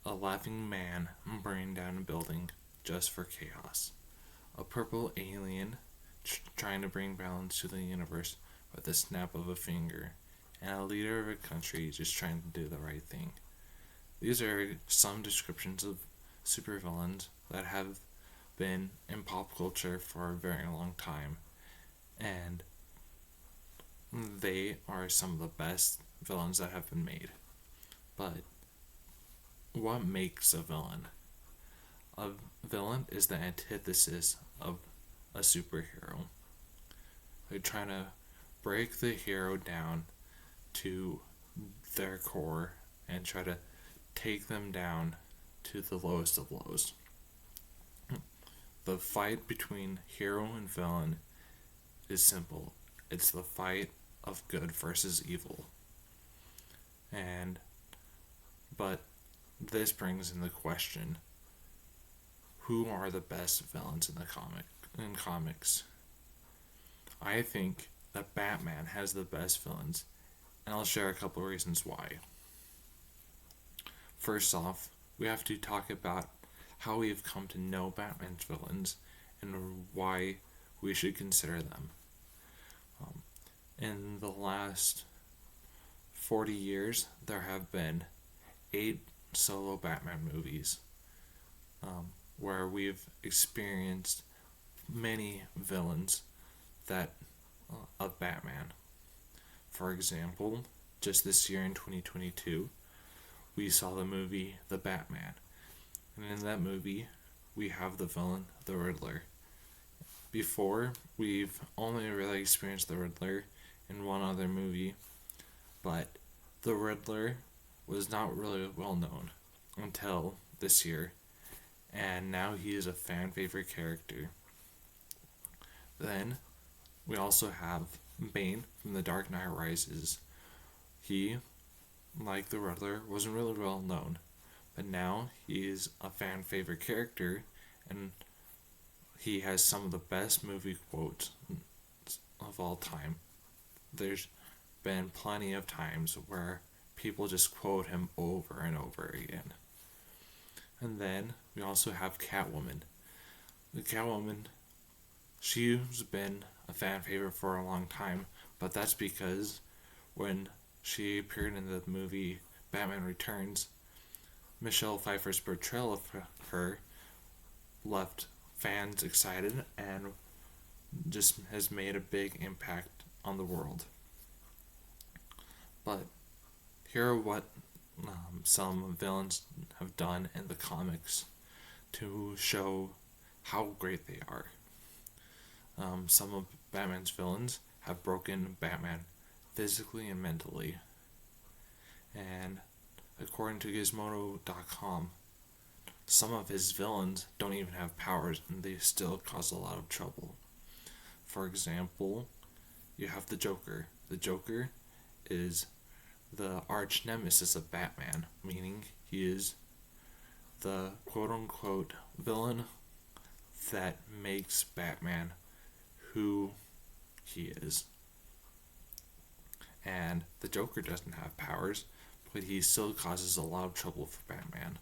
A laughing man burning down a building just for chaos. A purple alien trying to bring balance to the universe with a snap of a finger. And a leader of a country just trying to do the right thing. These are some descriptions of supervillains that have been in pop culture for a very long time, and they are some of the best villains that have been made. But what makes a villain? A villain is the antithesis of a superhero. They're trying to break the hero down to their core and try to take them down to the lowest of lows. The fight between hero and villain is simple. It's the fight of good versus evil. And but this brings in the question, who are the best villains in comics? I think that Batman has the best villains, and I'll share a couple of reasons why. First off, we have to talk about how we've come to know Batman's villains and why we should consider them. In the last 40 years, there have been 8 solo Batman movies where we've experienced many villains that of Batman. For example, just this year in 2022, we saw the movie The Batman. And in that movie, we have the villain, the Riddler. Before, we've only really experienced the Riddler in one other movie, but the Riddler was not really well known until this year, and now he is a fan favorite character. Then, we also have Bane from The Dark Knight Rises. He, like the Riddler, wasn't really well known, but now he is a fan favorite character, and he has some of the best movie quotes of all time. There's been plenty of times where people just quote him over and over again. And then we also have Catwoman. The Catwoman, she's been a fan favorite for a long time, but that's because when she appeared in the movie Batman Returns, Michelle Pfeiffer's portrayal of her left fans excited and just has made a big impact on the world. But here are what some villains have done in the comics to show how great they are. Some of Batman's villains have broken Batman physically and mentally. And according to Gizmodo.com, some of his villains don't even have powers and they still cause a lot of trouble. For example, you have the Joker. The Joker is the arch nemesis of Batman, meaning he is the quote-unquote villain that makes Batman who he is. And the Joker doesn't have powers, but he still causes a lot of trouble for Batman.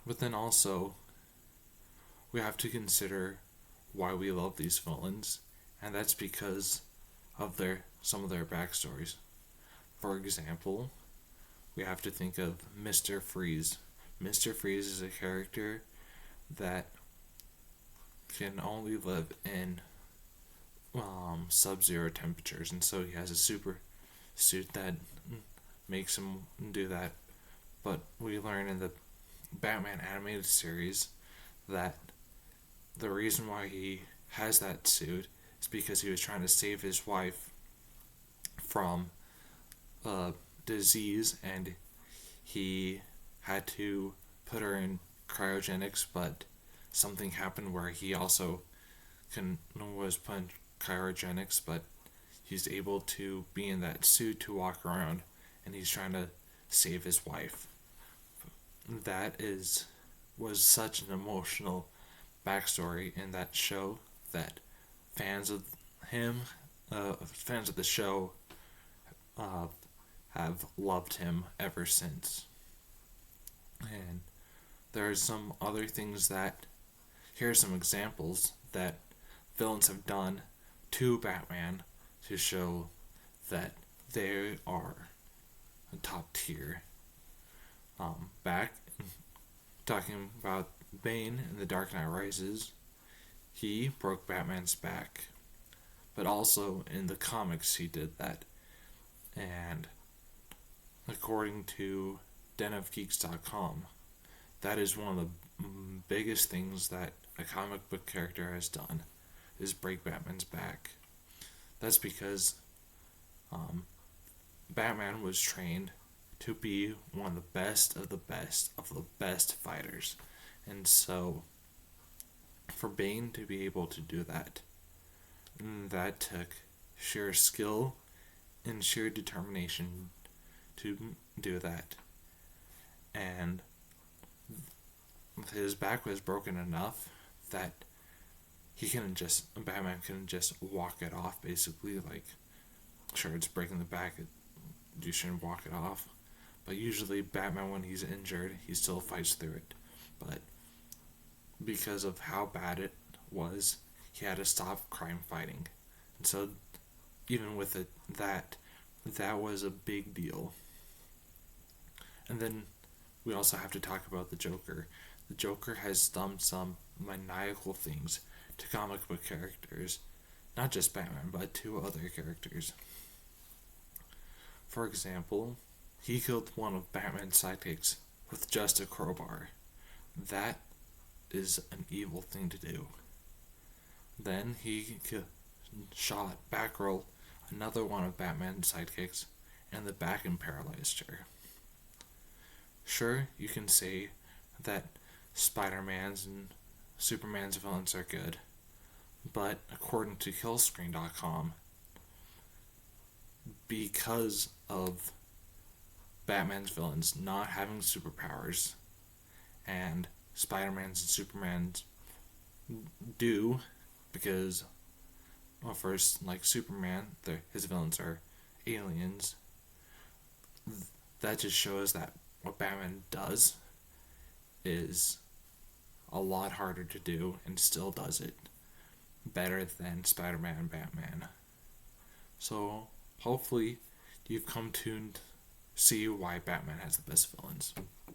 But then also, we have to consider why we love these villains, and that's because of some of their backstories. For example, we have to think of Mr. Freeze. Mr. Freeze is a character that can only live in sub-zero temperatures, and so he has a super suit that makes him do that. But we learn in the Batman animated series that the reason why he has that suit is because he was trying to save his wife from disease, and he had to put her in cryogenics, but something happened where he also was put in cryogenics, but he's able to be in that suit to walk around, and he's trying to save his wife. That was such an emotional backstory in that show that fans of the show have loved him ever since. And there are some other things that, here are some examples that villains have done to Batman to show that they are a top tier. Back talking about Bane in The Dark Knight Rises, he broke Batman's back, but also in the comics he did that. And according to denofgeeks.com, that is one of the biggest things that a comic book character has done, is break Batman's back. That's because Batman was trained to be one of the best of the best of the best fighters. And so, for Bane to be able to do that, that took sheer skill and sheer determination to do that. And his back was broken enough that Batman couldn't just walk it off, basically. Like, sure, it's breaking the back, you shouldn't walk it off. But usually Batman, when he's injured, he still fights through it. But because of how bad it was, he had to stop crime fighting. And so, even with it, that was a big deal. And then we also have to talk about the Joker. The Joker has done some maniacal things to comic book characters, not just Batman, but to other characters. For example, he killed one of Batman's sidekicks with just a crowbar. That is an evil thing to do. Then he shot Batgirl, another one of Batman's sidekicks, in the back and paralyzed her. Sure, you can say that Spider-Man's and Superman's villains are good, but according to Killscreen.com, because of Batman's villains not having superpowers, and Spider-Man's and Superman's do, because, well, first, like Superman, his villains are aliens. That just shows that what Batman does is a lot harder to do, and still does it better than Spider-Man and Batman. So, hopefully, you've come to see why Batman has the best villains.